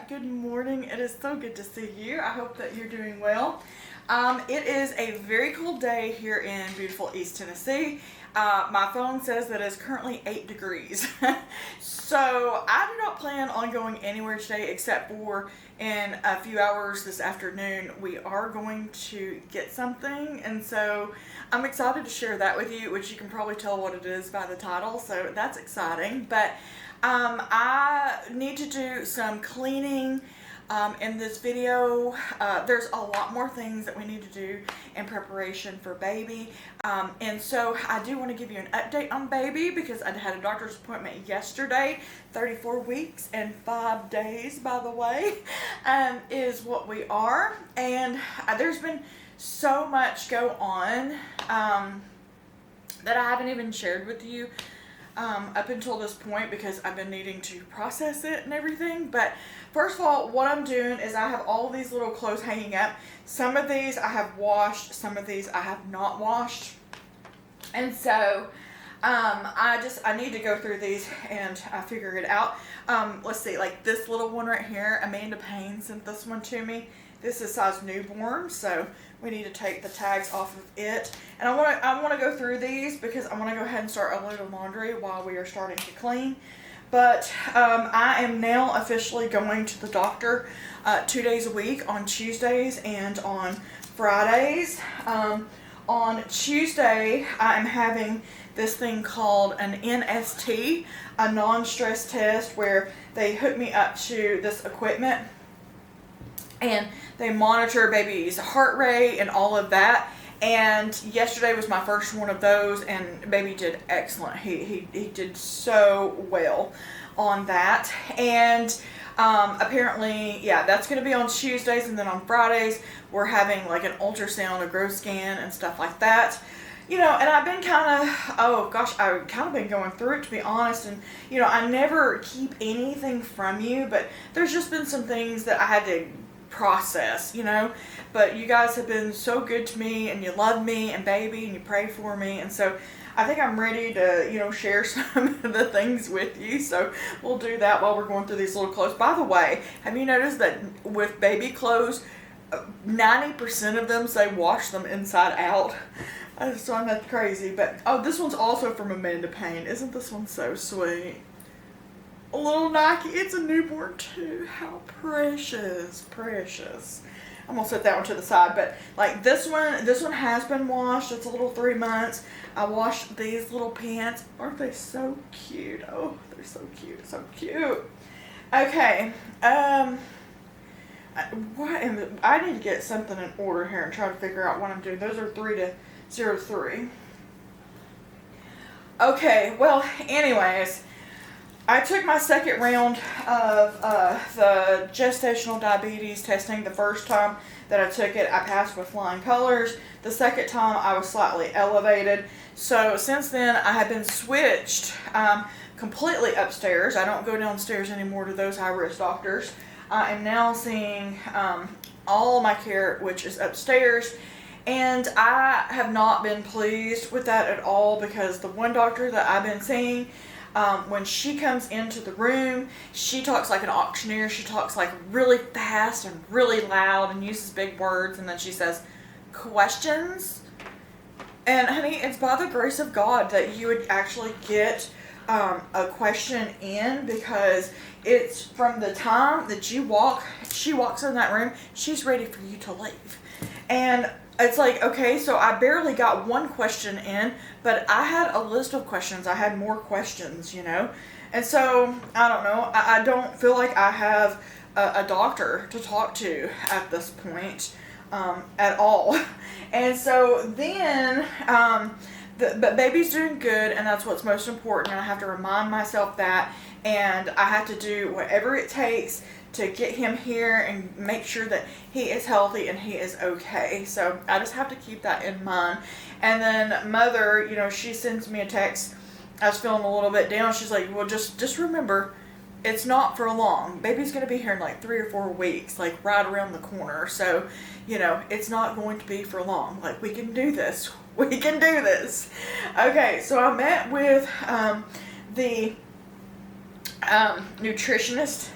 Good morning. It is so good to see you. I hope that you're doing well. It is a very cold day here in beautiful East Tennessee. My phone says that it's currently 8 degrees. So I do not plan on going anywhere today except for in a few hours this afternoon we are going to get something, and so I'm excited to share that with you, which you can probably tell what it is by the title, so that's exciting. But I need to do some cleaning in this video. There's a lot more things that we need to do in preparation for baby, and so I do want to give you an update on baby because I had a doctor's appointment yesterday. 34 weeks and 5 days, by the way, is what we are, and there's been so much go on that I haven't even shared with you up until this point because I've been needing to process it and everything. But first of all, what I'm doing is I have all these little clothes hanging up. Some of these I have washed, some of these I have not washed, and so I need to go through these and figure it out. Let's see, like this little one right here, Amanda Payne sent this one to me. This is size newborn, so we need to take the tags off of it. And I want to go through these because I want to go ahead and start unloading laundry while we are starting to clean. But I am now officially going to the doctor 2 days a week, on Tuesdays and on Fridays. On Tuesday, I'm having this thing called an NST, a non-stress test, where they hook me up to this equipment and they monitor baby's heart rate and all of that. And yesterday was my first one of those, and baby did excellent. He did so well on that. And apparently, yeah, that's going to be on Tuesdays, and then on Fridays we're having like an ultrasound, a growth scan, and stuff like that. You know, and I've been I've kind of been going through it, to be honest, and, you know, I never keep anything from you, but there's just been some things that I had to process, you know. But you guys have been so good to me, and you love me and baby, and you pray for me, and so I think I'm ready to, you know, share some of the things with you. So we'll do that while we're going through these little clothes. By the way, have you noticed that with baby clothes, 90% of them say wash them inside out? So I'm not crazy. But oh, this one's also from Amanda Payne. Isn't this one so sweet? A little Nike. It's a newborn too. How precious, precious. I'm gonna set that one to the side. But like this one has been washed. It's a little 3 months. I washed these little pants. Aren't they so cute? Oh, they're so cute, so cute. Okay. I need to get something in order here and try to figure out what I'm doing. Those are 3 to 03. Okay. Well, anyways. I took my second round of the gestational diabetes testing. The first time that I took it, I passed with flying colors. The second time, I was slightly elevated. So since then, I have been switched completely upstairs. I don't go downstairs anymore to those high-risk doctors. I am now seeing all my care, which is upstairs. And I have not been pleased with that at all, because the one doctor that I've been seeing, when she comes into the room, she talks like an auctioneer. She talks like really fast and really loud and uses big words, and then she says, questions? And honey, it's by the grace of God that you would actually get a question in, because it's from the time that she walks in that room, she's ready for you to leave. And it's like, okay, so I barely got one question in, but I had a list of questions. I had more questions, you know. And so, I don't know. I don't feel like I have a doctor to talk to at this point at all. And so then, but baby's doing good, and that's what's most important. And I have to remind myself that, and I have to do whatever it takes to get him here and make sure that he is healthy and he is okay. So I just have to keep that in mind. And then Mother, she sends me a text. I was feeling a little bit down. She's like, well, just remember, it's not for long. Baby's going to be here in like 3 or 4 weeks, like right around the corner. So, it's not going to be for long. Like, we can do this. We can do this. Okay, so I met with the nutritionist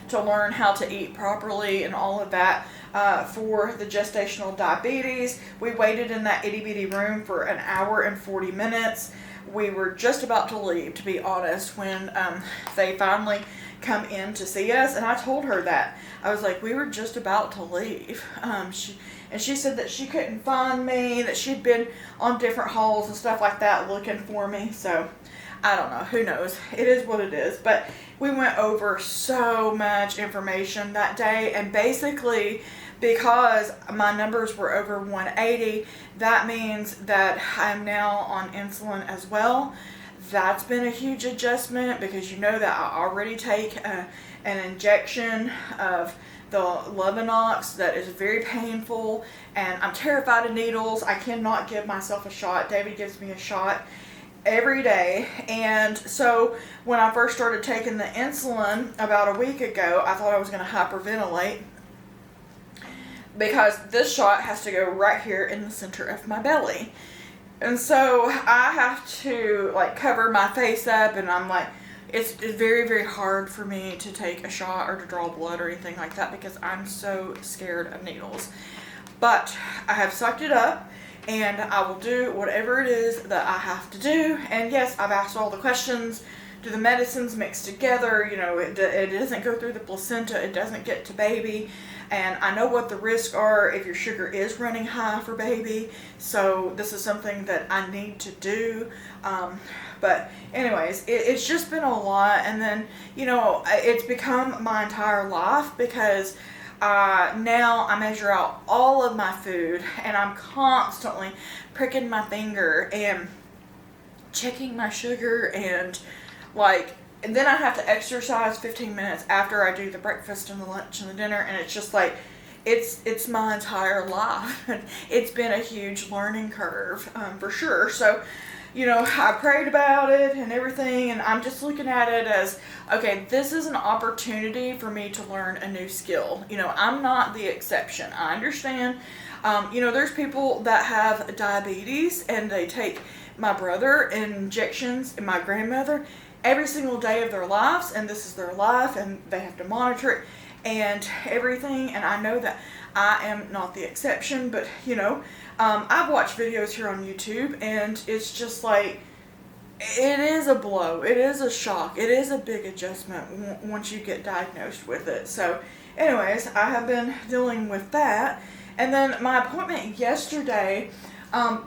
to learn how to eat properly and all of that for the gestational diabetes. We waited in that itty bitty room for an hour and 40 minutes. We were just about to leave, to be honest, when they finally come in to see us, and I told her that. I was like, we were just about to leave. She said that she couldn't find me, that she'd been on different halls and stuff like that looking for me. So I don't know, who knows? It is what it is. But we went over so much information that day, and basically, because my numbers were over 180, that means that I'm now on insulin as well. That's been a huge adjustment, because that I already take an injection of the Levinox that is very painful, and I'm terrified of needles. I cannot give myself a shot. David gives me a shot every day. And so when I first started taking the insulin about a week ago, I thought I was going to hyperventilate, because this shot has to go right here in the center of my belly. And so I have to cover my face up, and I'm like, it's very, very hard for me to take a shot or to draw blood or anything like that, because I'm so scared of needles. But I have sucked it up, and I will do whatever it is that I have to do. And yes, I've asked all the questions. Do the medicines mix together? It doesn't go through the placenta. It doesn't get to baby. And I know what the risks are if your sugar is running high for baby. So this is something that I need to do. But anyways, it's just been a lot. And then, it's become my entire life, because now I measure out all of my food, and I'm constantly pricking my finger and checking my sugar, and then I have to exercise 15 minutes after I do the breakfast and the lunch and the dinner, and it's just it's my entire life. It's been a huge learning curve, for sure. So, I prayed about it and everything, and I'm just looking at it as, okay, this is an opportunity for me to learn a new skill. I'm not the exception. I understand. There's people that have diabetes, and they take my brother injections, and my grandmother, every single day of their lives, and this is their life, and they have to monitor it and everything. And I know that I am not the exception, but I've watched videos here on YouTube, and it's just it is a blow, it is a shock, it is a big adjustment once you get diagnosed with it. So anyways, I have been dealing with that. And then my appointment yesterday,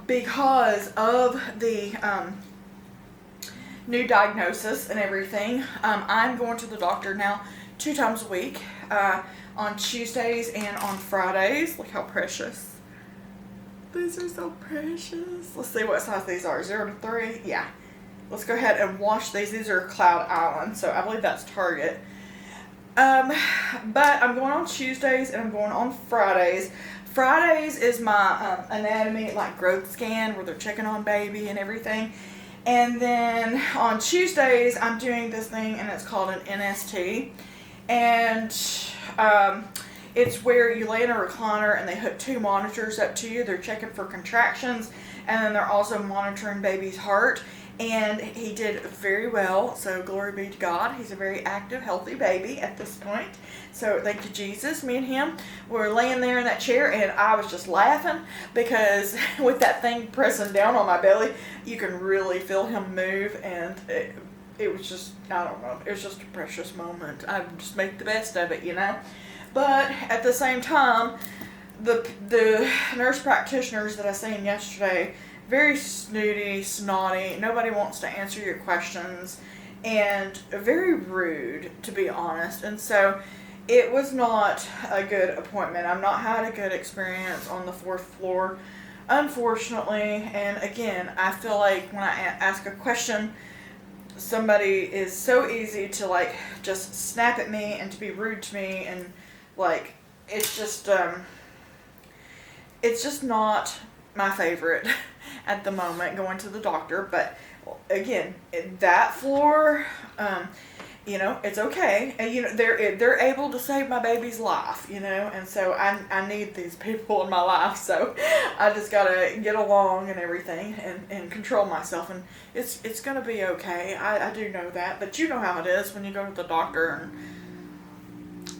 because of the new diagnosis and everything, I'm going to the doctor now 2 times a week, on Tuesdays and on Fridays. Look how precious. These are so precious. Let's see what size these are. 0 to 3. Yeah. Let's go ahead and wash these. These are Cloud Island, so I believe that's Target. But I'm going on Tuesdays and I'm going on Fridays. Fridays is my anatomy, growth scan, where they're checking on baby and everything. And then on Tuesdays, I'm doing this thing, and it's called an NST. And it's where you lay in a recliner, and they hook 2 monitors up to you. They're checking for contractions, and then they're also monitoring baby's heart. And he did very well, so glory be to God. He's a very active, healthy baby at this point. So thank you, Jesus. Me and him were laying there in that chair, and I was just laughing, because with that thing pressing down on my belly, you can really feel him move, and it was just, I don't know, it was just a precious moment. I just make the best of it, But at the same time, the nurse practitioners that I seen yesterday, very snooty, snotty, nobody wants to answer your questions, and very rude, to be honest. And so it was not a good appointment. I've not had a good experience on the 4th floor, unfortunately. And again, I feel like when I ask a question, somebody is so easy to like just snap at me and to be rude to me, and like it's just not my favorite at the moment, going to the doctor. But again, that floor, it's okay. And they're able to save my baby's life, and so I need these people in my life. So I just gotta get along and everything, and control myself, and it's gonna be okay. I do know that, but you know how it is when you go to the doctor and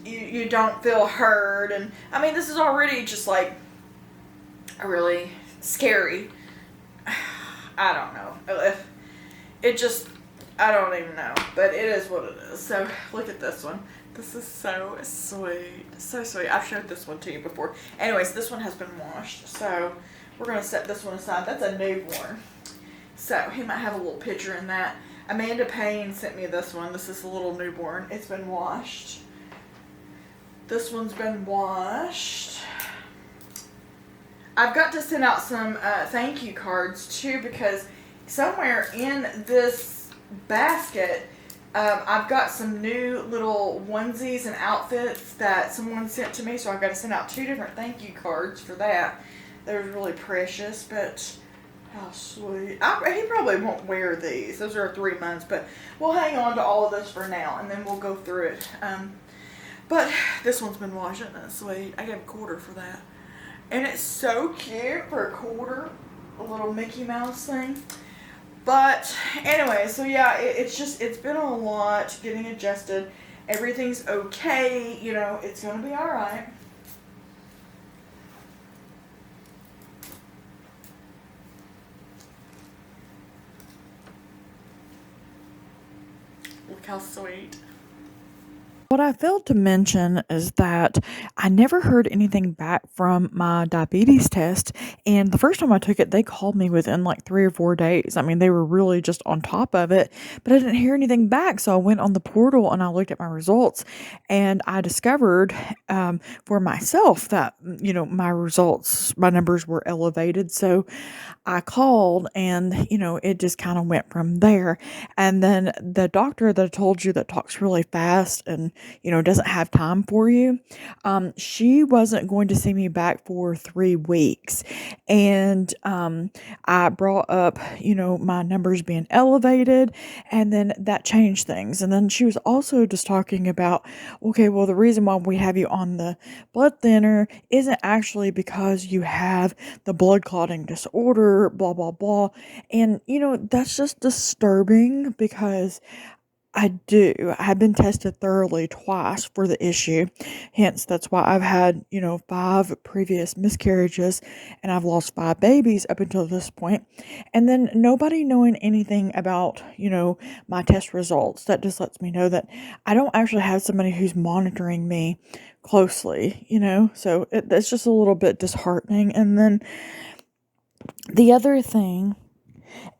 you don't feel heard. And I mean, this is already just like really scary. I don't know. It just, I don't even know, but it is what it is. So look at this one. This is so sweet. So sweet. I've showed this one to you before. Anyways, this one has been washed. So we're going to set this one aside. That's a newborn. So he might have a little picture in that. Amanda Payne sent me this one. This is a little newborn. It's been washed. This one's been washed. I've got to send out some thank you cards too, because somewhere in this basket, I've got some new little onesies and outfits that someone sent to me. So I've got to send out 2 different thank you cards for that. They're really precious, but how sweet. He probably won't wear these. Those are 3 months, but we'll hang on to all of this for now, and then we'll go through it. But this one's been washed. Isn't that sweet? I gave $1 for that. And it's so cute for $1, a little Mickey Mouse thing. But anyway, so yeah, it's been a lot getting adjusted. Everything's okay, it's gonna be alright. Look how sweet. What I failed to mention is that I never heard anything back from my diabetes test. And the first time I took it, they called me within like 3 or 4 days. I mean, they were really just on top of it, but I didn't hear anything back. So I went on the portal and I looked at my results, and I discovered for myself that, my numbers were elevated. So I called, and, it just kind of went from there. And then the doctor that I told you that talks really fast and, doesn't have time for you, she wasn't going to see me back for 3 weeks. And I brought up, my numbers being elevated, and then that changed things. And then she was also just talking about, okay, well, the reason why we have you on the blood thinner isn't actually because you have the blood clotting disorder, blah, blah, blah. And, that's just disturbing, because I've been tested thoroughly twice for the issue. Hence, that's why I've had, 5 previous miscarriages, and I've lost 5 babies up until this point. And then nobody knowing anything about, my test results. That just lets me know that I don't actually have somebody who's monitoring me closely, so it's just a little bit disheartening. And then the other thing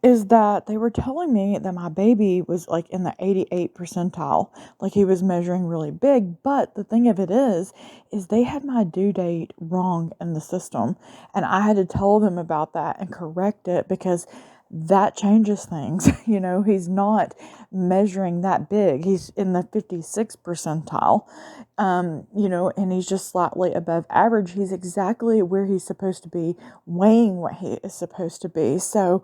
is that they were telling me that my baby was like in the 88th percentile, like he was measuring really big. But the thing of it is they had my due date wrong in the system, and I had to tell them about that and correct it, because that changes things. He's not measuring that big. He's in the 56th percentile, and he's just slightly above average. He's exactly where he's supposed to be, weighing what he is supposed to be. So,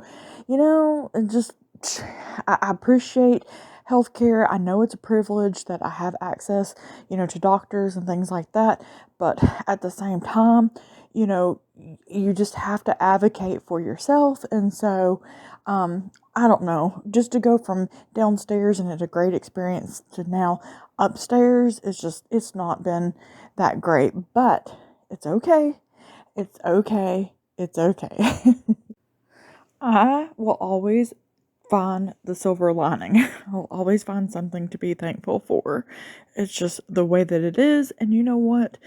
I appreciate healthcare. I know it's a privilege that I have access, to doctors and things like that. But at the same time, you just have to advocate for yourself. And so, I don't know, just to go from downstairs and it's a great experience to now upstairs, it's not been that great, but it's okay. It's okay. It's okay. I will always find the silver lining. I'll always find something to be thankful for. It's just the way that it is. And you know what?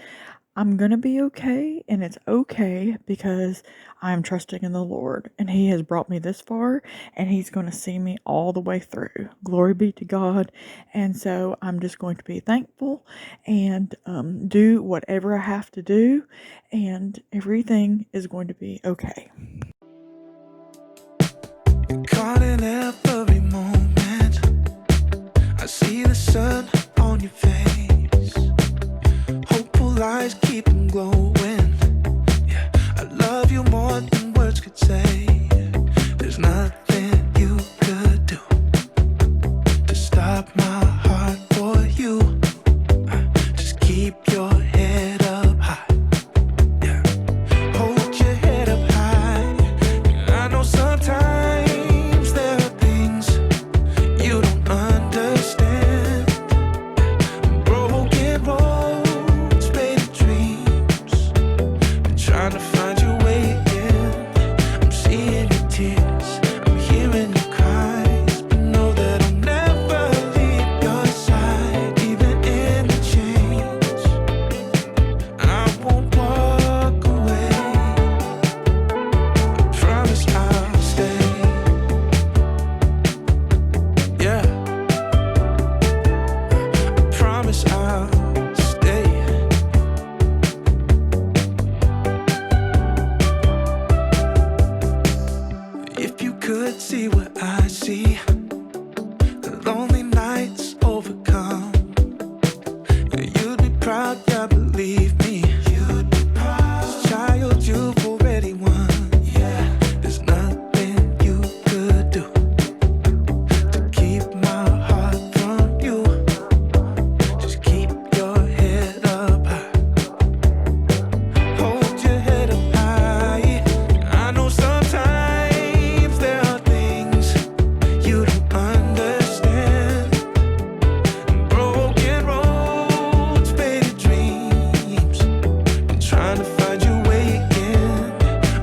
I'm going to be okay, and it's okay because I'm trusting in the Lord, and He has brought me this far, and He's going to see me all the way through. Glory be to God. And so I'm just going to be thankful and do whatever I have to do, and everything is going to be okay. Caught in every moment, sun on your face. Hopeful eyes keep them glowing. Yeah, I love you more than words could say. There's nothing you could do to stop my heart for you. Just keep your head up high. Yeah, hold your head up high. I know sometimes there are things you don't understand. Broken roads, faded dreams. Been trying to find your way again. I'm seeing your tears, I'm hearing your cries, but know that I'll never leave your side, even in the change. I won't walk away. I promise I'll stay. Yeah, I promise I'll stay. If you could see what I see, the lonely nights overcome, you'd be proud, yeah, believe me. You'd be proud. Child, you've already won. Yeah, there's nothing you could do to keep my heart from you. Just keep your head up high. Hold your head up high. I know sometimes there are things you don't understand. Broken roads, faded dreams. Been trying to find your way again.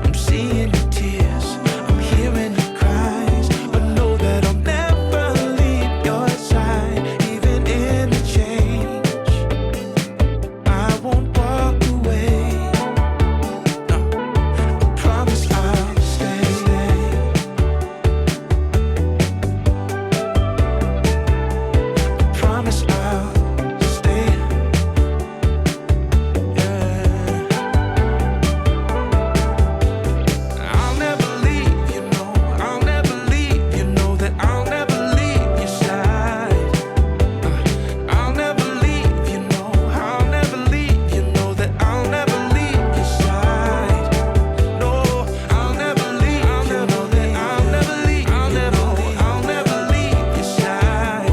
I'm seeing your tears, I'm hearing your cries, but know that I'll never leave your side, even in the change. I won't walk away. No, I promise I'll stay. I promise I'll stay. Yeah, I'll never leave, you know. I'll never leave, you know that I'll never leave your side. I'll never leave, you know. I'll never leave, you know that I'll never leave your side. No, I'll never leave, you know that I'll never leave, I'll never leave your side.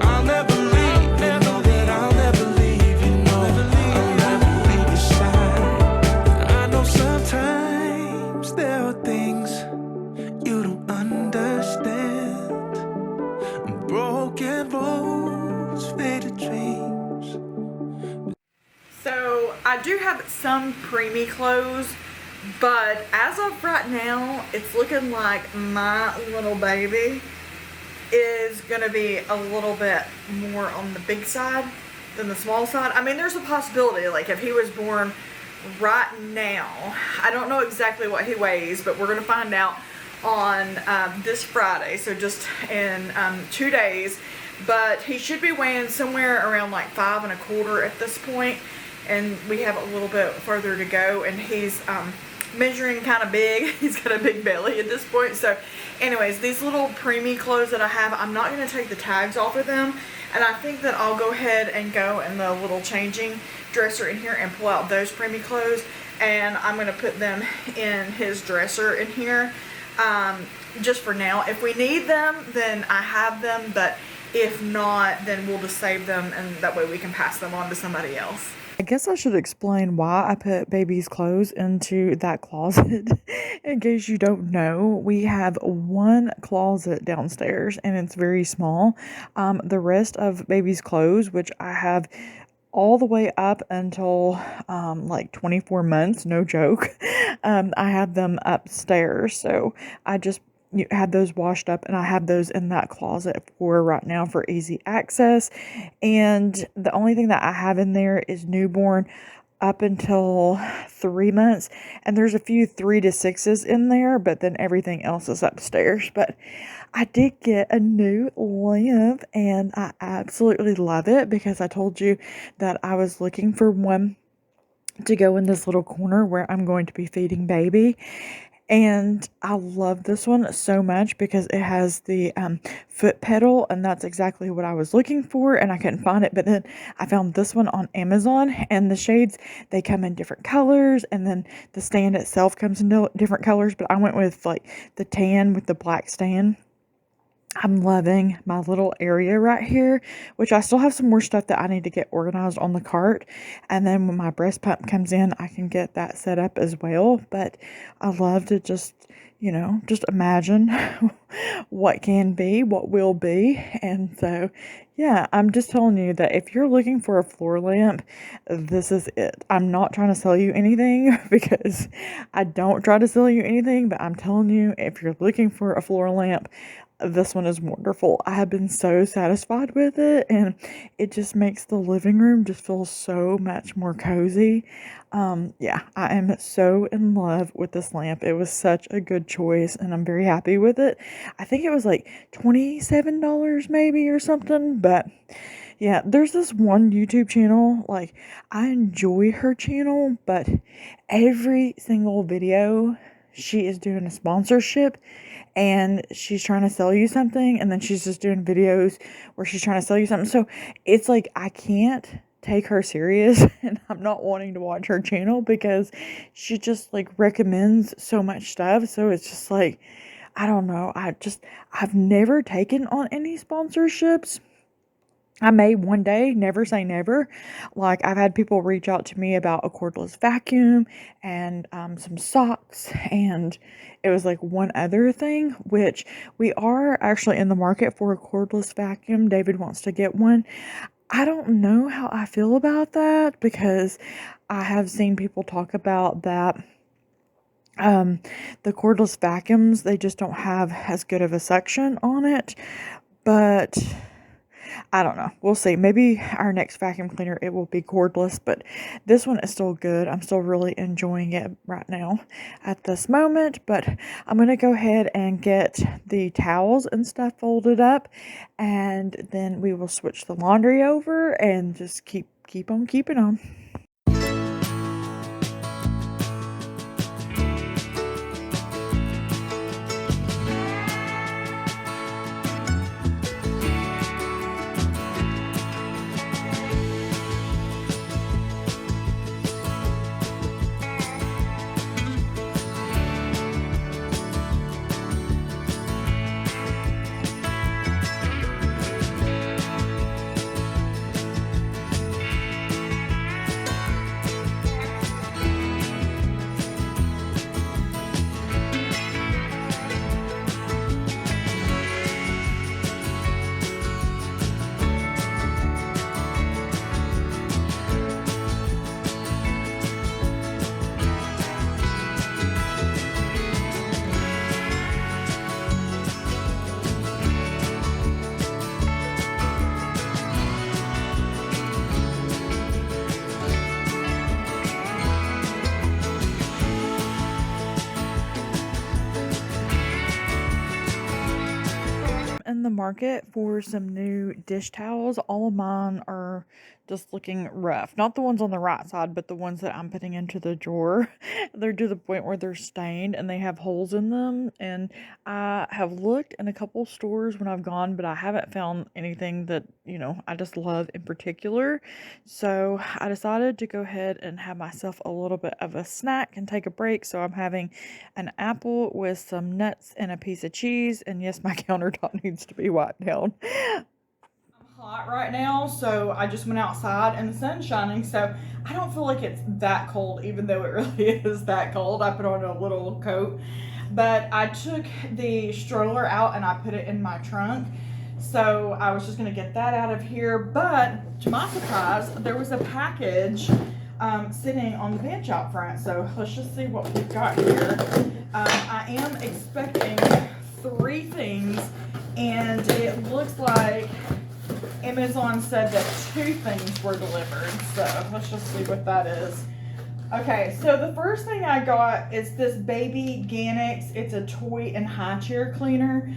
I'll never leave, you know that I'll never leave, you know I'll never leave your side. I know sometimes there are things you don't understand. Broken roads, faded dreams. So I do have some preemie clothes, but as of right now, it's looking like my little baby is gonna be a little bit more on the big side than the small side. I mean, there's a possibility, like if he was born right now, I don't know exactly what he weighs, but we're gonna find out on this Friday, so just in 2 days. But he should be weighing somewhere around like 5 1/4 at this point, and we have a little bit further to go, and he's measuring kind of big. He's got a big belly at this point. So anyways, these little preemie clothes that I have, I'm not going to take the tags off of them, and I think that I'll go ahead and go in the little changing dresser in here and pull out those preemie clothes, and I'm going to put them in his dresser in here, just for now. If we need them, then I have them, but if not, then we'll just save them, and that way we can pass them on to somebody else. I guess I should explain why I put baby's clothes into that closet. In case you don't know, we have one closet downstairs, and it's very small. The rest of baby's clothes, which I have all the way up until like 24 months, no joke, I have them upstairs. So I just had those washed up, and I have those in that closet for right now for easy access. And the only thing that I have in there is newborn up until 3 months, and there's a few 3 to 6s in there, but then everything else is upstairs. But I did get a new lamp, and I absolutely love it, because I told you that I was looking for one to go in this little corner where I'm going to be feeding baby. And I love this one so much because it has the foot pedal, and that's exactly what I was looking for, and I couldn't find it. But then I found this one on Amazon, and the shades, they come in different colors, and then the stand itself comes in different colors. But I went with like the tan with the black stand. I'm loving my little area right here, which I still have some more stuff that I need to get organized on the cart. And then when my breast pump comes in, I can get that set up as well. But I love to just, just imagine what can be, what will be. And so, yeah, I'm just telling you that if you're looking for a floor lamp, this is it. I'm not trying to sell you anything because I don't try to sell you anything, but I'm telling you, if you're looking for a floor lamp, this one is wonderful. I have been so satisfied with it, and it just makes the living room just feel so much more cozy. Yeah, I am so in love with this lamp. It was such a good choice, and I'm very happy with it. I think it was like $27 maybe or something, but yeah, there's this one YouTube channel, like, I enjoy her channel, but every single video she is doing a sponsorship, and she's trying to sell you something, and then she's just doing videos where she's trying to sell you something. So it's like I can't take her serious, and I'm not wanting to watch her channel because she just like recommends so much stuff. So it's just like, I don't know. I've never taken on any sponsorships. I may one day, never say never. Like, I've had people reach out to me about a cordless vacuum and some socks, and it was like one other thing, which we are actually in the market for a cordless vacuum. David wants to get one. I don't know how I feel about that because I have seen people talk about that. The cordless vacuums, they just don't have as good of a suction on it, but I don't know. We'll see. Maybe our next vacuum cleaner, it will be cordless, but this one is still good. I'm still really enjoying it right now at this moment, but I'm going to go ahead and get the towels and stuff folded up, and then we will switch the laundry over and just keep on keeping on. In the market for some new dish towels. All of mine are just looking rough. Not the ones on the right side, but the ones that I'm putting into the drawer. They're to the point where they're stained and they have holes in them. And I have looked in a couple stores when I've gone, but I haven't found anything that, I just love in particular. So I decided to go ahead and have myself a little bit of a snack and take a break. So I'm having an apple with some nuts and a piece of cheese. And yes, my countertop needs to be wiped down. I'm hot right now, so I just went outside and the sun's shining, so I don't feel like it's that cold, even though it really is that cold. I put on a little coat, but I took the stroller out and I put it in my trunk. So I was just gonna get that out of here, but to my surprise, there was a package sitting on the bench out front. So let's just see what we've got here. I am expecting 3 things, and it looks like Amazon said that 2 things were delivered. So let's just see what that is. Okay, so the first thing I got is this baby Ganix. It's a toy and high chair cleaner.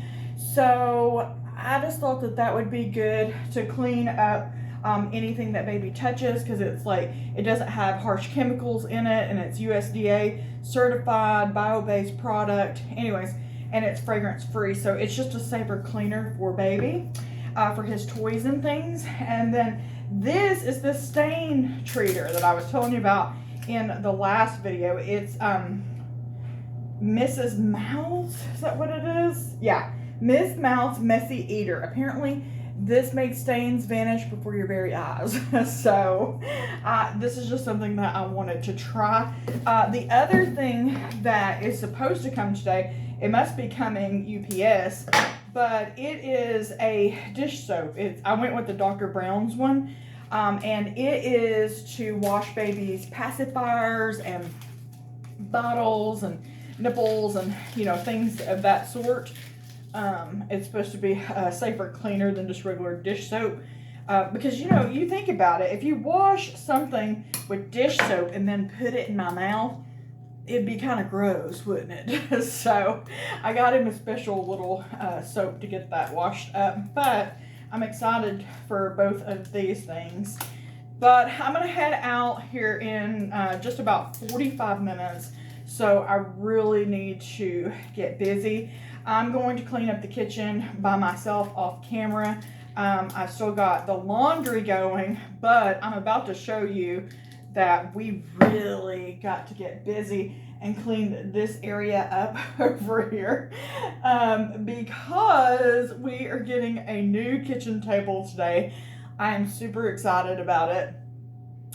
So I just thought that would be good to clean up anything that baby touches, because it's like, it doesn't have harsh chemicals in it, and it's USDA certified, bio-based product. Anyways, and it's fragrance free, so it's just a safer cleaner for baby, for his toys and things. And then this is the stain treater that I was telling you about in the last video. It's Mrs. Mouth's, is that what it is? Yeah, Miss Mouth's Messy Eater. Apparently this makes stains vanish before your very eyes. So this is just something that I wanted to try. The other thing that is supposed to come today, it must be coming UPS, but it is a dish soap. I went with the Dr. Brown's one, and it is to wash babies' pacifiers and bottles and nipples and, you know, things of that sort. It's supposed to be a safer cleaner than just regular dish soap, because, you know, you think about it, if you wash something with dish soap and then put it in my mouth, it'd be kind of gross, wouldn't it? So I got him a special little soap to get that washed up. But I'm excited for both of these things. But I'm gonna head out here in just about 45 minutes. So I really need to get busy. I'm going to clean up the kitchen by myself off camera. I've still got the laundry going, but I'm about to show you that we really got to get busy and clean this area up over here, because we are getting a new kitchen table today. I am super excited about it.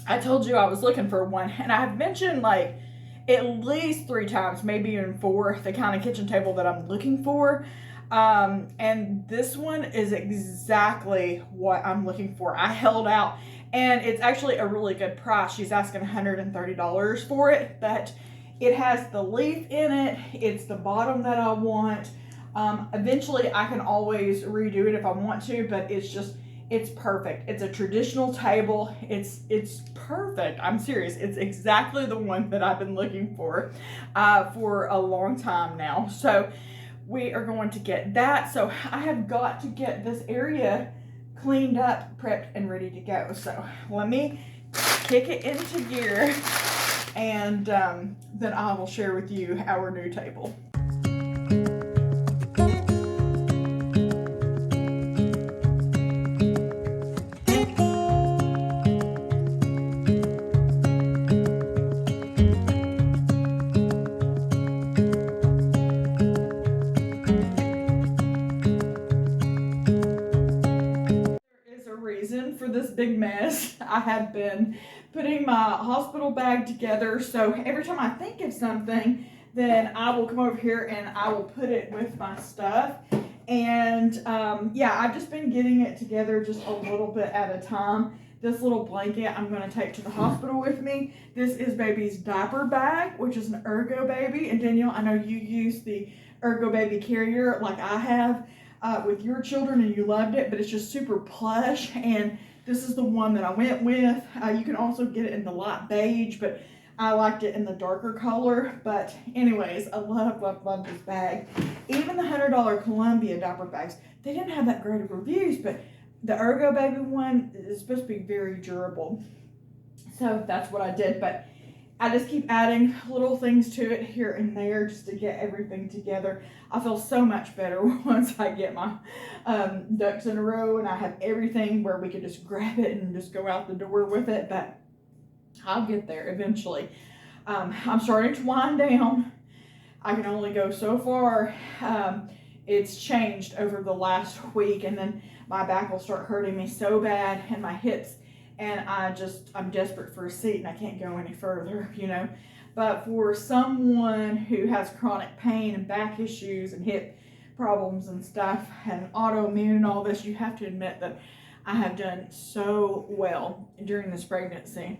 I told you I was looking for one, and I've mentioned like at least 3 times, maybe even 4, the kind of kitchen table that I'm looking for. And this one is exactly what I'm looking for. I held out, and it's actually a really good price. She's asking $130 for it, but it has the leaf in it. It's the bottom that I want. Eventually I can always redo it if I want to, but it's perfect. It's a traditional table. It's perfect. I'm serious. It's exactly the one that I've been looking for a long time now. So we are going to get that. So I have got to get this area cleaned up, prepped, and ready to go. So let me kick it into gear, and then I will share with you our new table. For this big mess, I have been putting my hospital bag together. So every time I think of something, then I will come over here and I will put it with my stuff. And yeah, I've just been getting it together just a little bit at a time. This little blanket I'm going to take to the hospital with me. This is baby's diaper bag, which is an Ergo Baby. And Danielle, I know you use the Ergo Baby carrier like I have with your children, and you loved it, but it's just super plush, and this is the one that I went with. You can also get it in the light beige, but I liked it in the darker color. But anyways, I love this bag. Even the $100 Columbia diaper bags, they didn't have that great of reviews, but the Ergo Baby one is supposed to be very durable. So that's what I did, but I just keep adding little things to it here and there just to get everything together. I feel so much better once I get my ducks in a row and I have everything where we could just grab it and just go out the door with it, but I'll get there eventually. I'm starting to wind down. I can only go so far. It's changed over the last week, and then my back will start hurting me so bad, and my hips, and I'm desperate for a seat and I can't go any further, you know. But for someone who has chronic pain and back issues and hip problems and stuff and autoimmune and all this, you have to admit that I have done so well during this pregnancy.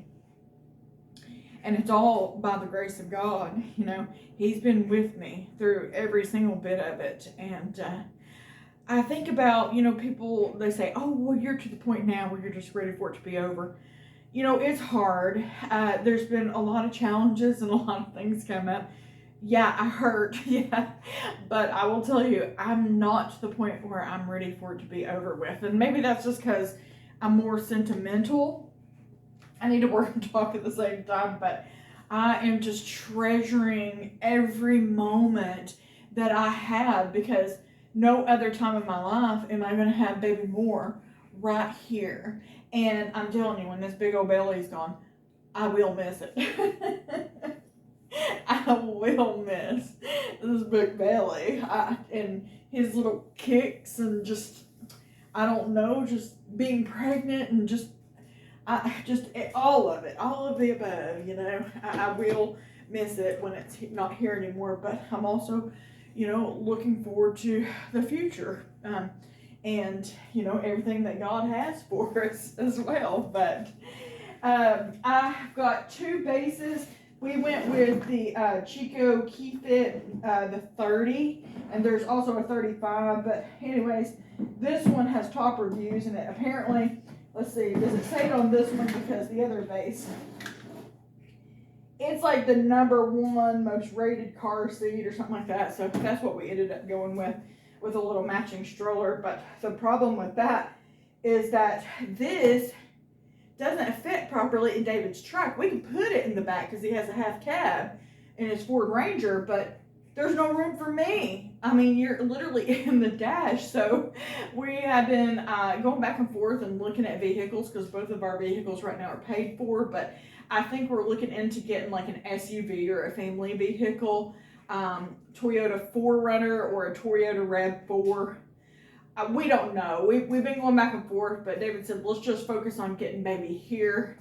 And it's all by the grace of God, you know. He's been with me through every single bit of it. And I think about, you know, people, they say, oh, well, you're to the point now where you're just ready for it to be over. You know, it's hard. There's been a lot of challenges and a lot of things come up. Yeah, I hurt, yeah. But I will tell you, I'm not to the point where I'm ready for it to be over with. And maybe that's just because I'm more sentimental. I need to work and talk at the same time, but I am just treasuring every moment that I have, because no other time in my life am I going to have baby more right here. And I'm telling you, when this big old belly's gone, I will miss it. I will miss this big belly and his little kicks, and just, I don't know, just being pregnant, and just all of it, all of the above, you know. I will miss it when it's not here anymore, but I'm also, you know, looking forward to the future, and, you know, everything that God has for us as well. But I've got two bases. We went with the Chico Keyfit, the 30, and there's also a 35, but anyways, this one has top reviews, and it apparently, let's see, does it say it on this one? Because the other base, it's like the #1 most rated car seat or something like that. So that's what we ended up going with a little matching stroller. But the problem with that is that this doesn't fit properly in David's truck. We can put it in the back because he has a half cab in his Ford Ranger, but there's no room for me. I mean, you're literally in the dash. So we have been going back and forth and looking at vehicles, because both of our vehicles right now are paid for, but I think we're looking into getting like an SUV or a family vehicle, Toyota 4Runner or a Toyota RAV4. We don't know. We've been going back and forth, but David said, let's just focus on getting baby here.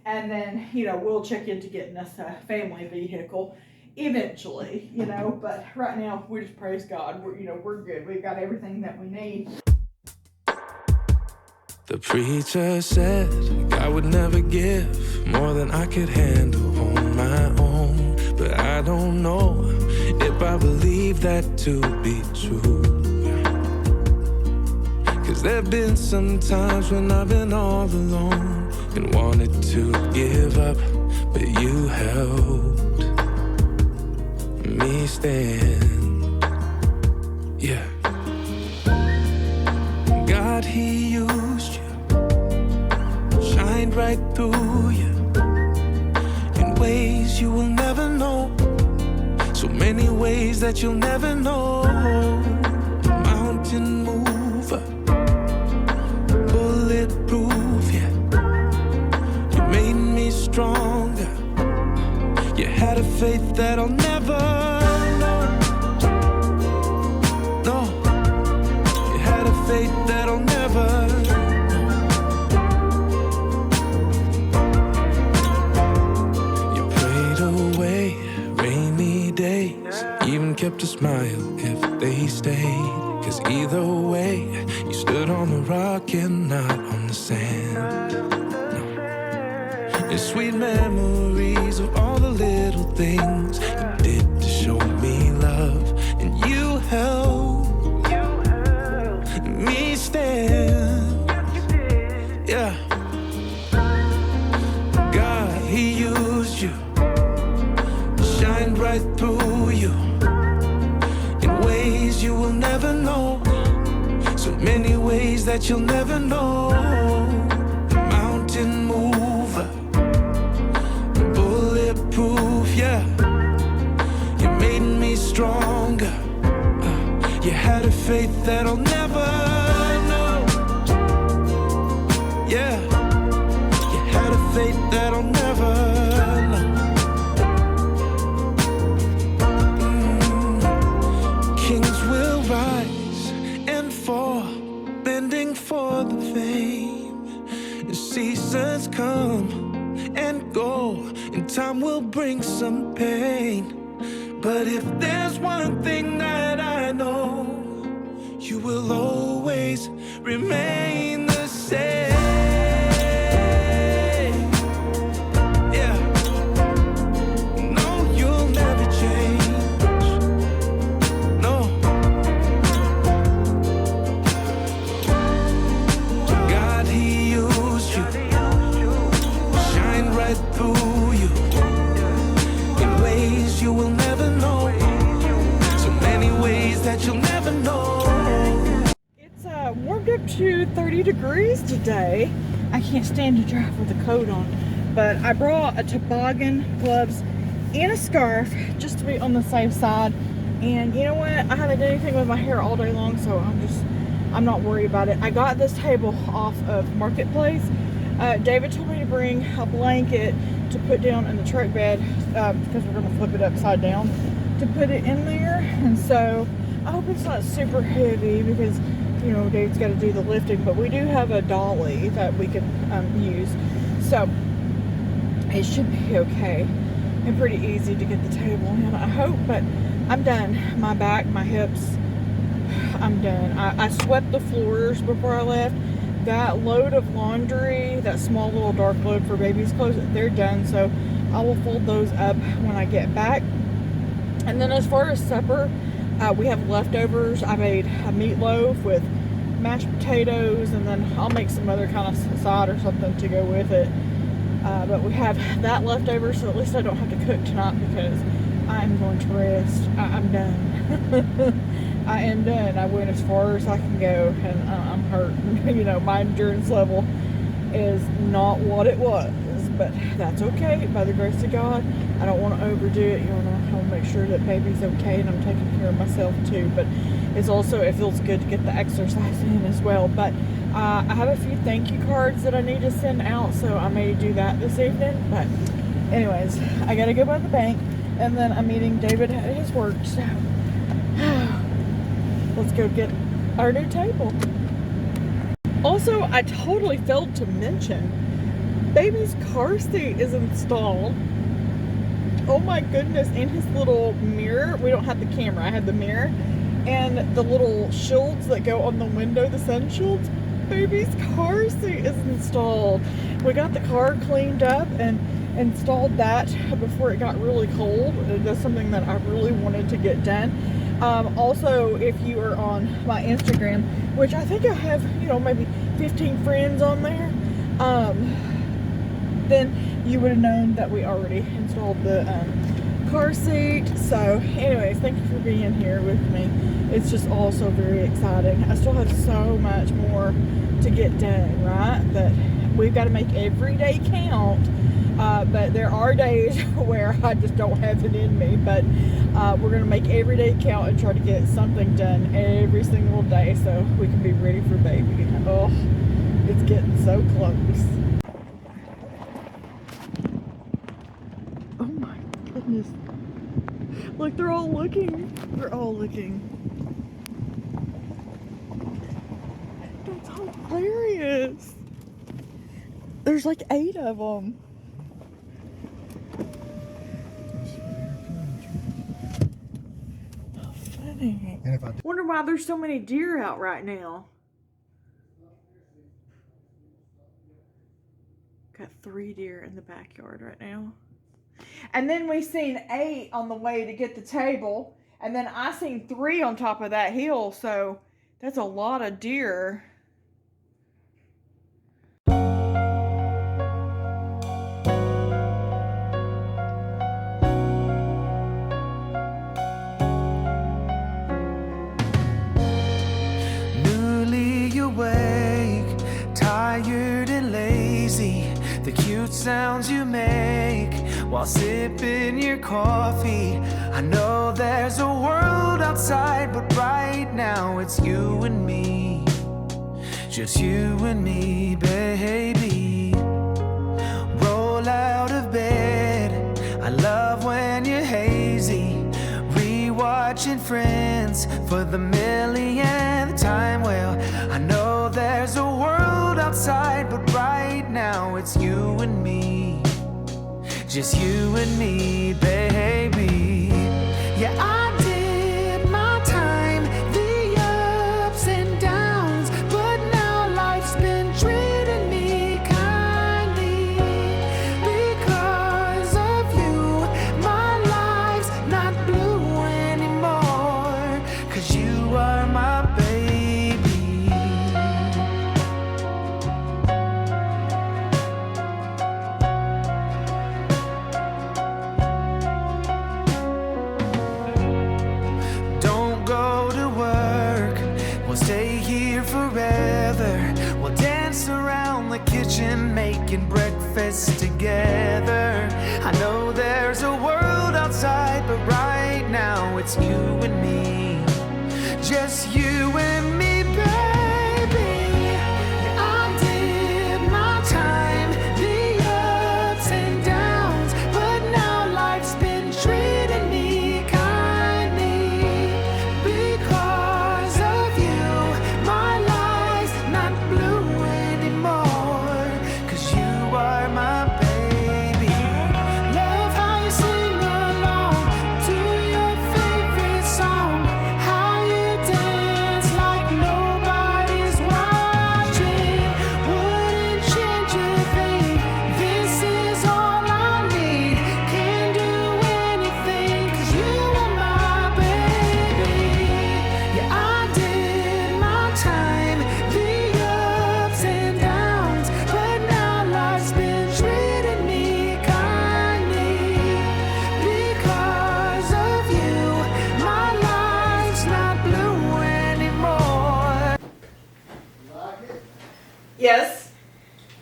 And then, you know, we'll check into getting us a family vehicle eventually, you know. But right now, we just praise God. We're good. We've got everything that we need. The preacher said God would never give more than I could handle on my own. But I don't know if I believe that to be true. 'Cause there've been some times when I've been all alone and wanted to give up, but you helped me stand. Yeah. God, He used you, shined right through you in ways you will never know. So many ways that you'll never know. Mountain mover, bulletproof, yeah. You made me stronger. You had a faith that I'll never know. No, you had a faith that I'll never know. You prayed away rainy days, even kept a smile if they stayed. 'Cause either way, you stood on the rock and not on the sand. No. It's sweet memories of all the little things you did to show me love. And you helped me stand. Yeah. God, He used you, shined right through you in ways you will never know. So many ways that you'll never know. Mountain mover, bulletproof, yeah. You made me stronger. You had a faith that I'll never know. Yeah. You had a faith that I'll never know. Kings will rise and fall, bending for the fame. Seasons come and go, and time will bring some pain. But if there's one thing that I know, you will always remain the same. Yeah. No, you'll never change. No. God, He used you, shine right through you in ways you will never know. So many ways that you'll never know. It's warmed up to 30 degrees today. I can't stand to drive with a coat on. But I brought a toboggan, gloves, and a scarf just to be on the safe side. And you know what? I haven't done anything with my hair all day long, so I'm not worried about it. I got this table off of Marketplace. David told me to bring a blanket to put down in the truck bed because we're gonna flip it upside down to put it in there. And so I hope it's not super heavy because, you know, Dave's got to do the lifting, but we do have a dolly that we can use. So it should be okay and pretty easy to get the table in, I hope. But I'm done. My back, my hips, I'm done. I swept the floors before I left. That load of laundry, that small little dark load for baby's clothes, they're done. So I will fold those up when I get back. And then as far as supper, we have leftovers. I made a meatloaf with mashed potatoes, and then I'll make some other kind of side or something to go with it. But we have that leftover, so at least I don't have to cook tonight because I'm going to rest. I'm done. I am done. I went as far as I can go, and I'm hurt. You know, my endurance level is not what it was, but that's okay. By the grace of God, I don't want to overdo it. You know, I want to make sure that baby's okay, and I'm taking care of myself too. But it's also, it feels good to get the exercise in as well. But I have a few thank you cards that I need to send out, so I may do that this evening. But anyways, I gotta go by the bank, and then I'm meeting David at his work. So let's go get our new table. Also, I totally failed to mention, baby's car seat is installed. Oh my goodness, and his little mirror. We don't have the camera, I have the mirror. And the little shields that go on the window, the sun shields. Baby's car seat is installed. We got the car cleaned up and installed that before it got really cold. That's something that I really wanted to get done. Also, if you are on my Instagram, which I think I have, you know, maybe 15 friends on there, then you would have known that we already installed the car seat. So anyways, thank you for being here with me. It's just also very exciting. I still have so much more to get done, right? That we've got to make every day count. But there are days where I just don't have it in me. But we're going to make every day count and try to get something done every single day so we can be ready for baby. Oh, it's getting so close. Oh my goodness. Look, they're all looking. They're all looking. That's hilarious. There's like 8 of them. How funny. Wonder why there's so many deer out right now. Got 3 deer in the backyard right now. And then we seen 8 on the way to get the table. And then I seen 3 on top of that hill. So that's a lot of deer. Newly awake, tired and lazy. The cute sounds you make while sipping your coffee. I know there's a world outside, but right now it's you and me. Just you and me, baby. Roll out of bed. I love when you're hazy. Rewatching Friends for the millionth time. Well, I know there's a world outside, but right now it's you and me. Just you and me, baby. Yeah, I did my time, the ups and downs, but now life's been treating me kindly. Because of you, my life's not blue anymore. 'Cause you are my baby. making breakfast together. I know there's a world outside, but right now it's you and me. Just you and me, baby. I did my time, the ups and downs, but now life's been treating me kindly. Because of you, my life's not blue anymore. 'Cause you are my baby. Love how you sing along to your favorite song. How you dance like nobody's watching. Wouldn't change a thing. This is all I need. Can do anything 'cause you are my baby. Yeah, I did my time, the ups and downs, but now life's been treating me kindly. Because of you, my life's not blue anymore. Yes,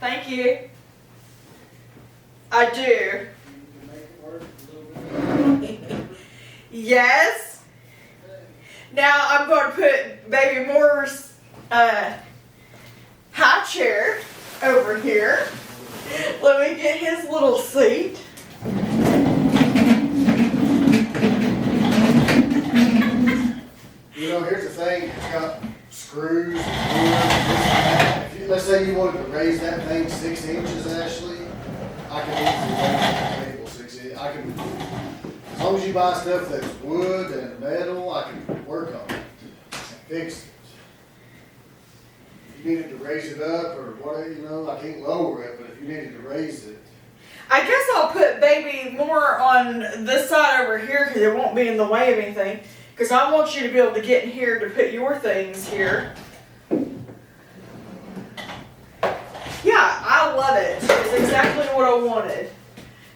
thank you. I do. Yes. Now I'm going to put Baby Moore's high chair over here. Let me get his little seat. You know, here's the thing, it's got screws, if you, let's say you wanted to raise that thing 6 inches, Ashley, I can easily raise that table 6 inches. I can, as long as you buy stuff that's wood and metal, I can work on it and fix it. If you needed to raise it up or whatever, you know, I can't lower it, but if you needed to raise it, I guess I'll put Baby Moore on this side over here because it won't be in the way of anything. Because I want you to be able to get in here to put your things here. Yeah, I love it. It's exactly what I wanted.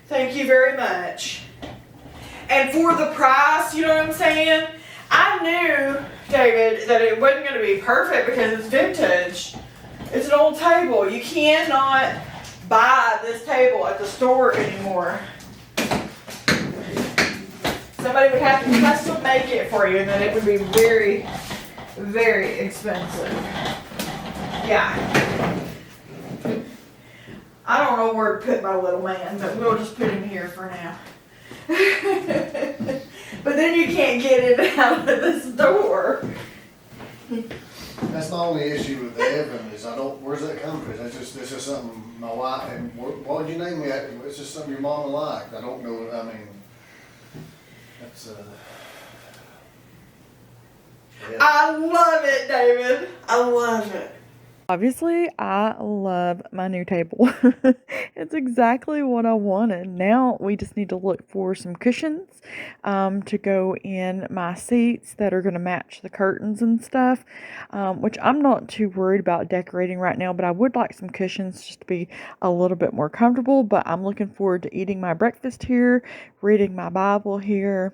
Thank you very much. And for the price, you know what I'm saying? I knew, David, that it wasn't going to be perfect because it's vintage. It's an old table. You cannot buy this table at the store anymore. Somebody would have to custom make it for you, and then it would be very, very expensive. Yeah. I don't know where to put my little man, but we'll just put him here for now. But then you can't get it out of this door. that's my only issue with the Evan is I don't, where's that come from? That's just something my wife, and what would you name me after? It's just something your mama liked. I don't know, I mean, that's, yeah. I love it, David. I love it. Obviously, I love my new table. It's exactly what I wanted. Now we just need to look for some cushions to go in my seats that are going to match the curtains and stuff, which I'm not too worried about decorating right now, but I would like some cushions just to be a little bit more comfortable. But I'm looking forward to eating my breakfast here, reading my Bible here,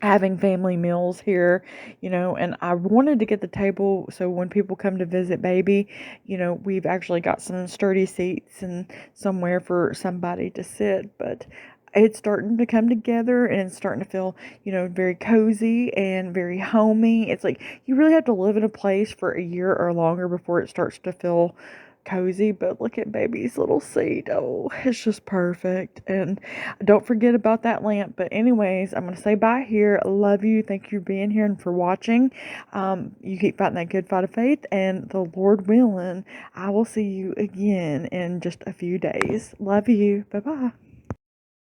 having family meals here, you know, and I wanted to get the table so when people come to visit Baby, you know, we've actually got some sturdy seats and somewhere for somebody to sit, but it's starting to come together and it's starting to feel, you know, very cozy and very homey. It's like you really have to live in a place for a year or longer before it starts to feel cozy. But look at Baby's little seat. Oh, it's just perfect. And don't forget about that lamp. But anyways, I'm going to say bye here. I love you. Thank you for being here and for watching. You keep fighting that good fight of faith, and the Lord willing, I will see you again in just a few days. Love you. Bye bye.